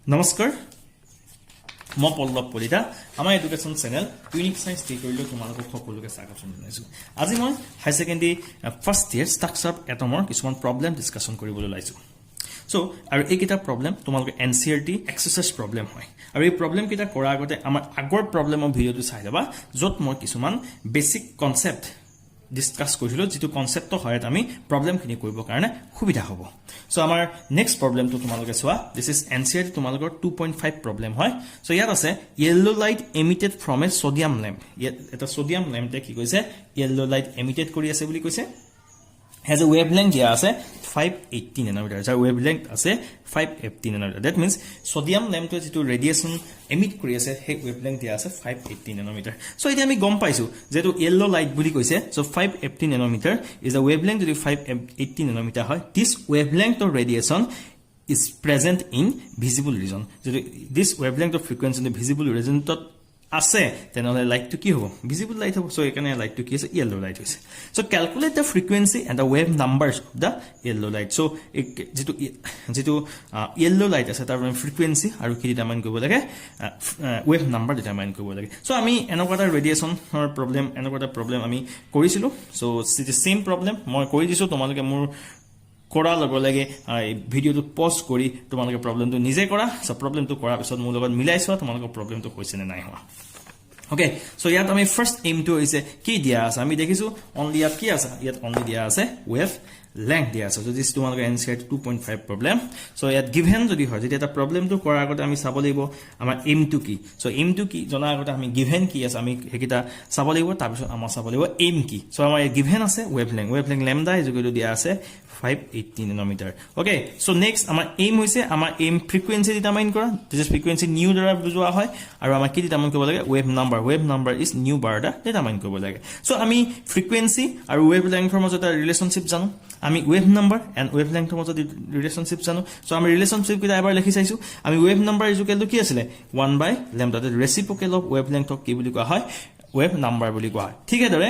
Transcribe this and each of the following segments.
নমস্কাৰ মই পল্লৱ কলিতা আমাৰ education channel unique science tutorial তোমালোকক সকলোকে স্বাগতম জনাইছো আজি মই high secondary first year structure of এটমৰ কিছুমান প্ৰবলেম ডিসকাশন কৰিবলৈ লাইছো সো আৰু এই কিটা প্ৰবলেম তোমালোকে NCERT এক্সাৰসাইজ প্ৰবলেম হয় আৰু এই প্ৰবলেম কিটা কৰা আগতে আমাৰ আগৰ প্ৰবলেমৰ ভিডিওটো চাই যাবা যত মই কিছুমান বেসিক কনসেপ্ট ডিসকাস কৰিলো যেটো কনসেপ্ট হয় আমি প্ৰবলেম খিনি কৰিব কাৰণে সুবিধা হ'ব সো আমাৰ নেক্সট প্ৰবলেমটো তোমালোকে চোৱা দিস ইজ NCERT তোমালোকৰ 2.5 প্ৰবলেম হয় সো ইয়াত আছে yellow light emitted from a sodium lamp এটা sodium lamp তে কি কৈছে yellow light emitted কৰি আছে বুলি কৈছে has a wavelength দিয়া আছে 580 nanometer যাৰ wavelength আছে 580 nanometer that means sodium lamp to যেটো radiation emit কৰি আছে হে wavelength দিয়া আছে 580 nanometer so এটা আমি গম পাইছো যেটো yellow light বুলি কৈছে so 580 nanometer is a wavelength যদি 580 nanometer হয় this wavelength of radiation is present in visible region যদি this wavelength of frequency in the visible region তো আছে তেনেহলে লাইট টু কি হ'ব ভিজিবল লাইট হ'ব সো এখানে লাইট টু কি আছে yellow light হৈছে so calculate the frequency and the wave numbers of the yellow light so যেটো yellow light আছে তাৰ frequency আৰু কি ডিটাৰমাইন কৰিব লাগে wave number ডিটাৰমাইন কৰিব লাগে সো আমি এনেকুৱা ৰেডিয়েশনৰ প্ৰবলেম এনেকুৱা প্ৰবলেম আমি কৰিছিলো so it is same problem মই কৰি দিছো তোমালোকে মোৰ কৰা লাগে ভিডিওটো পজ কৰি তোমালোকে প্ৰবলেমটো নিজে কৰা সো প্ৰবলেমটো কৰা পিছত মোৰ লগত মিলাইছো তোমালোকৰ প্ৰবলেমটো কৈছে নে নাই হোৱা ওকে সো ইয়াত আমি ফাৰ্স্ট এম টু হৈছে কি দিয়া আছে আমি দেখিছো অনলি ইয়াত কি আছে ইয়াত অনলি দিয়া আছে ওয়েভ length দিয়া আছে যদি তোমালোকৰ NCERT 2.5 প্ৰবলেম সো ইয়াত গিভেন যদি হয় যদি এটা প্ৰবলেমটো কৰাৰ আগতে আমি চাব লাগিব আমাৰ এম টু কি সো এম টু কি জনাৰ আগতে আমি গিভেন কি আছে আমি হেকিটা চাব লাগিব তাৰ পিছত আমাৰ চাব লাগিব এম কি সো আমাৰ গিভেন আছে wavelength lambda ইকুৱেল দিয়া আছে 580 nanometer okay so next আমাৰ aim হৈছে আমাৰ aim frequency determine কৰা this is frequency new দ্বাৰা বুজোৱা হয় আৰু আমাৰ কি determine কৰিব লাগে wave number is new bar দ্বাৰা determine কৰিব লাগে so আমি frequency আৰু wavelength ৰ মাজত ৰিলেশনশিপ জানো আমি wave number and wavelength ৰ মাজত ৰিলেশনশিপ জানো so আমি ৰিলেশনশিপ কিটা এবাৰ লিখি চাইছো আমি wave number ইকুৱেল টু কি আছিল 1 by lambda the reciprocal of wavelength কি বুলি কোৱা হয় wave number বুলি কোৱা ঠিক আছে দৰে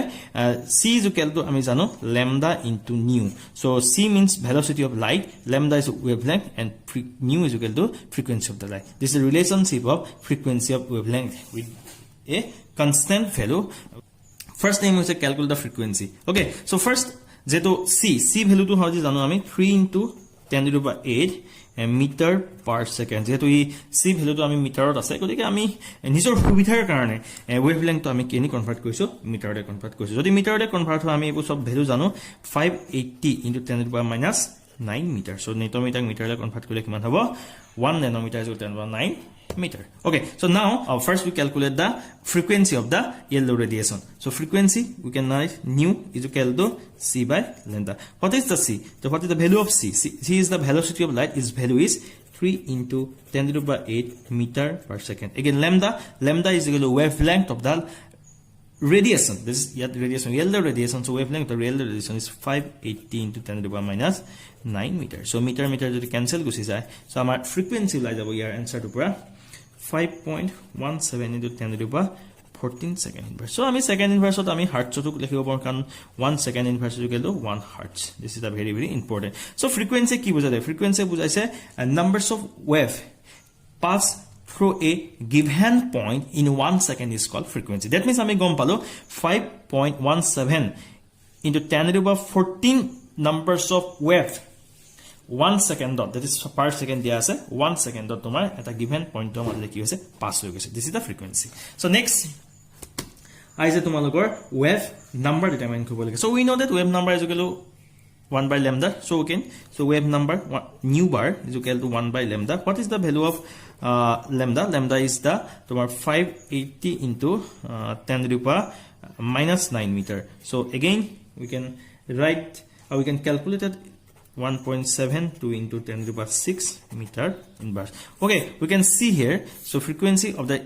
c is equal to আমি জানো lambda into nu so c means velocity of light lambda is wavelength and nu is equal to frequency of the light this is a relationship of frequency of wavelength with a constant value first name is calculate the frequency okay so first যেটো c value to হয় জানো আমি 3 into 10 to the power 8 meter per second যেটো এই c value তো আমি মিটাৰত আছে গতিকে আমি নিজৰ সুবিধাৰ কাৰণে ওয়েভলেংথ তো আমি কেনি কনভাৰ্ট কৰিছো মিটাৰতে কনভাৰ্ট কৰিছো যদি মিটাৰতে কনভাৰ্ট হয় আমি এই সব ভ্যালু জানো 580 into 10 to the power minus 9 meter so nanometer মিটাৰলে convert কৰিলে কিমান হ'ব 1 nanometer is 10 to the power 9 meter okay so now first we calculate the frequency of the yellow radiation so frequency we can write nu is equal to c by lambda what is the c so what is the value of c is the velocity of light its value is 3 into 10 to the power 8 meter per second again lambda is equal to wavelength of the radiation this is yellow radiation so wavelength of yellow radiation is 580 into 10 to the power minus 9 meter so meter যদি cancel গুছি যায় so আমাৰ frequency ওলাই যাব ইয়াৰ answer টো পৰা 5.17 into 10 to the power 14 second inverse so আমি second inverse ত আমি hertz টো লিখিব পাৰো কাৰণ 1 second inverse equal to 1 hertz this is a very important so frequency কি বুজায় frequency বুজাইছে numbers of wave pass through a given point in 1 second is called frequency that means আমি গম পালো 5.17 into 10 to the power 14 numbers of wave 1 second dot that is per second dia ase 1 second dot tomar eta given point to amar ki hoise pass hoye geche this is the frequency so next aise tumalogor wave number determine kobo lage so we know that wave number is equal to 1 by lambda so again so wave number nu bar is equal to 1 by lambda what is the value of lambda is the tomar 580 into 10 to the power minus 9 meter so again we can write we can calculate it 1.72 into 10 to the power 6 meter inverse okay we can see here so frequency of the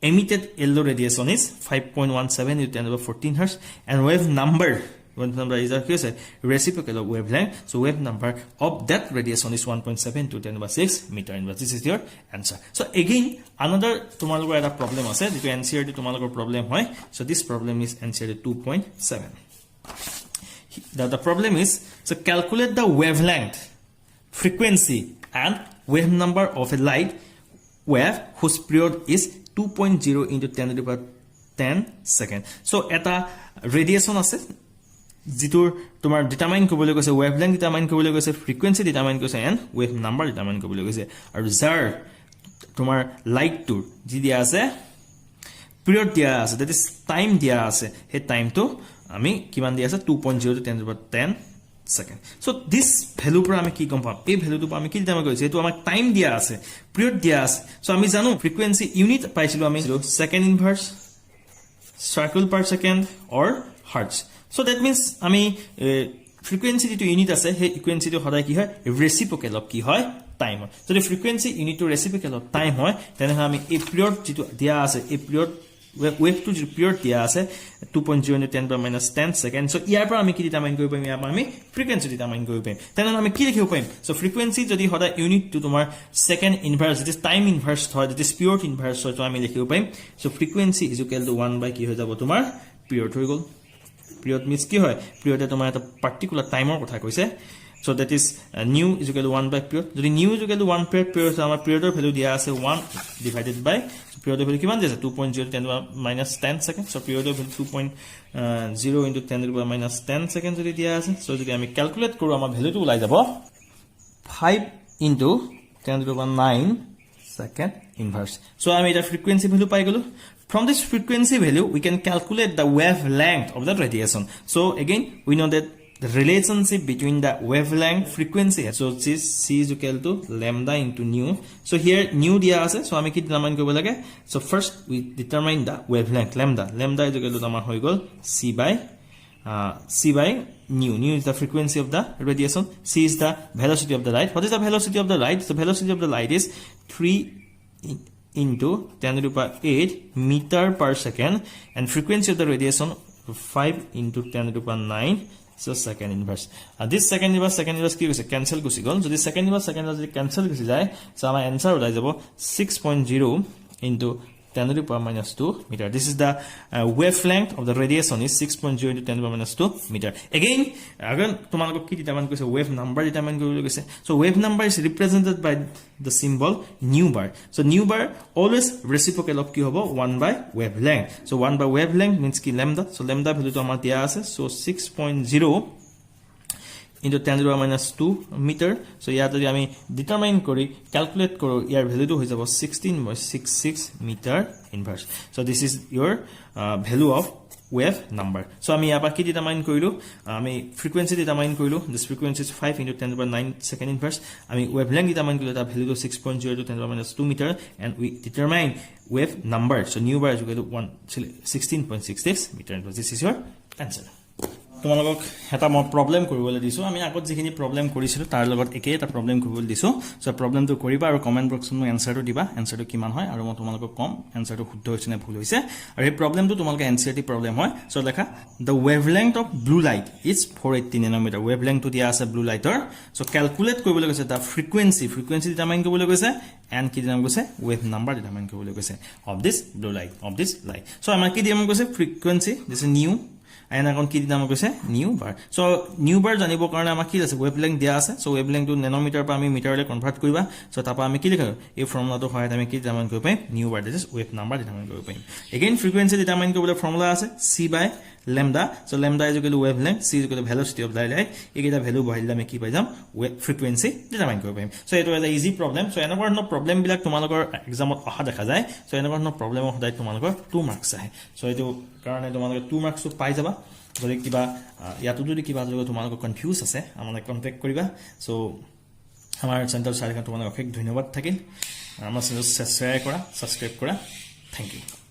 emitted yellow radiation is 5.17 into 10 to the power 14 hertz and wave number is a reciprocal of wavelength so wave number of that radiation is 1.7 to 10 to the power 6 meter inverse this is your answer so again another tomorrow eta problem ase jeto NCERT tomorrow problem hoy so this problem is NCERT 2.7 the problem is so calculate the wavelength frequency and wave number of a light wave whose period is 2.0 into 10 to the power 10 second. So eta radiation আছে जितुर तुम्हार determine কৰিবলৈ কৈছে wavelength determine কৰিবলৈ কৈছে frequency determine কৈছে and wave number determine কৰিবলৈ কৈছে আৰু যাৰ তোমাৰ লাইট টুৰ যি দিয়া আছে period দিয়া আছে that is time দিয়া আছে হে টাইম তো আমি কিমান দিয়া আছে 2.0 to 10 to the power 10 second. So this value পৰা আমি কি গম পাম এই ভ্যালুটো আমি কি ডিটাৰমাইন কৰিছে এটো আমাক টাইম দিয়া আছে period দিয়া আছে so আমি জানো frequency unit পাইছিলো আমি second inverse circle per second or hertz. So that means আমি frequency to unit আছে হে frequency to সদায় কি হয় reciprocal of কি হয় time হয় যদি frequency unit to reciprocal of time হয় তেনে আমি এই period যেটো দিয়া আছে এই period wave to period দিয়া আছে 2.0 into 10 power minus 10 second. So ইয়াৰ পৰা আমি কি ডিটাৰমাইন কৰিব পাৰিম ইয়াৰ পৰা আমি frequency ডিটাৰমাইন কৰিব পাৰিম তেনে আমি কি লিখিব পাৰিম so frequency যদি সদায় unit to তোমাৰ second inverse it is time inverse হয় it is period inverse হয় তো আমি লিখিব পাৰিম so frequency is equal to 1 by কি হৈ যাব তোমাৰ period হৈ গল period means কি হয় period এ তোমাৰ এটা particular timer কথা কৈছে so that is nu is equal to 1 by period যদি nu is equal to 1 period আমাৰ period er value দিয়া আছে 1 divided by period er value কিমান দিছে 2.0 10 to the minus 10 second so period er value 2.0 into 10 to the minus 10 second যদি দিয়া আছে so যদি আমি calculate কৰো আমাৰ value টো ওলাই যাব 5 into 10 to the 9 second inverse so আমি এটা frequency value পাই গলো from this frequency value we can calculate the wavelength of the radiation so again we know that the relationship between the wavelength frequency so this c is equal to lambda into nu so here nu dia ase so ami ki determine koribo lage so first we determine the wavelength lambda is equal to amar hoy gol c by nu is the frequency of the radiation c is the velocity of the light what is the velocity of the light the velocity of the light is 3 into 10 to the power 8 meter per second and frequency of the radiation 5 into 10 to the power 9 so second inverse this second inverse কি হৈছে cancel গুছি গল যদি second inverse যদি cancel গুছি যায় so আমাৰ answer ওলাই যাব 6.0 into 10 to the power minus 2 meter this is the wavelength of the radiation is 6.0 into 10 to the power minus 2 meter again তোমালোকক কি ডিটাৰমাইন কৰিছে wave number ডিটাৰমাইন কৰিবলৈ কৈছে so wave number is represented by the symbol nu bar so nu bar always reciprocal of কি হ'ব 1 by wavelength so 1 by wavelength means কি lambda so lambda value to আমাৰ দিয়া আছে so 6.0 into 10 to the minus 2 meter so ইয়াত যদি আমি determine কৰি ক্যালকুলেট কৰো ইয়াৰ ভ্যালু টো হৈ যাব 16.66 meter inverse so this is your value of wave number so আমি ইয়াৰ পৰা কি ডিটাৰমাইন কৰিলো আমি frequency ডিটাৰমাইন কৰিলো this frequency is 5 into 10 to the 9 second inverse আমি wavelength ডিটাৰমাইন কৰিলো তাৰ ভ্যালু টো 6.0 to 10 to the minus 2 meter and we determine wave number so nu bar is equal to 16.66 meter inverse this is your answer তোমালোকক এটা মই problem কৰিবলৈ দিছো আমি আগত যিখিনি প্ৰবলেম কৰিছিলো তাৰ লগত একে এটা প্ৰবলেম কৰিবলৈ দিছো সো প্ৰবলেমটো কৰিবা আৰু কমেন্ট বক্সত মই এনসাৰটো দিবা এনসাৰটো কিমান হয় আৰু মই তোমালোকক কম এনসাৰটো শুদ্ধ হৈছে নে ভুল হৈছে আৰু এই প্ৰবলেমটো তোমালোক NCERT প্ৰবলেম হয় সো লেখা the wavelength of blue light is 480 nanometer wavelength to দিয়া আছে blue lighter সো ক্যালকুলেট কৰিবলৈ কৈছে the frequency ডিটাৰমাইন কৰিবলৈ কৈছে and কি ডিটাৰমাইন কৈছে wave number ডিটাৰমাইন কৰিবলৈ কৈছে of this blue light so আমাৰ কি ডিটাৰমাইন কৈছে frequency this is new and এখন কি দিম কৈছে নিউ বার সো নিউ বার জানিব কাৰণে আমাৰ কি আছে wavelength দিয়া আছে সো wavelength টো নেনোমিটাৰ পৰা আমি মিটাৰলৈ কনভাৰ্ট কৰিবা সো তাপা আমি কি লিখা এই ফৰ্মুলাটো হয় আমি কি ডিটাৰমাইন কৰিব পাৰিম new bar this wave number determine কৰিব পাৰিম again frequency ডিটাৰমাইন কৰিবলৈ ফৰ্মুলা আছে c by lambda so lambda is equal to wavelength c is equal to velocity of the light এইটা ভ্যালু বহাইলে আমি কি পাই যাম frequency ডিটাৰমাইন কৰিব পাৰিম সো এটো এটা ইজি প্ৰবলেম সো এনেকুৱা ধৰণৰ প্ৰবলেম বিলাক তোমালোকৰ এক্সামত অহা দেখা যায় সো এনেকুৱা ধৰণৰ প্ৰবলেমৰ সদায় তোমালোকৰ 2 মাৰ্কস আহে সো এটো কাৰণে তোমালোকে 2 মাৰ্কস পাই যাবা যদি কিবা ইয়াতো যদি কিবা যদি তোমালোকৰ কনফিউজ আছে আমাক কন্টাক্ট কৰিবা সো আমাৰ চেণ্টাৰ চাৰিখন তোমালোকক অশেষ ধন্যবাদ থাকিল আমাৰ চেনেল শ্বেয়াৰ কৰা সাবস্ক্ৰাইব কৰা থ্যাংক ইউ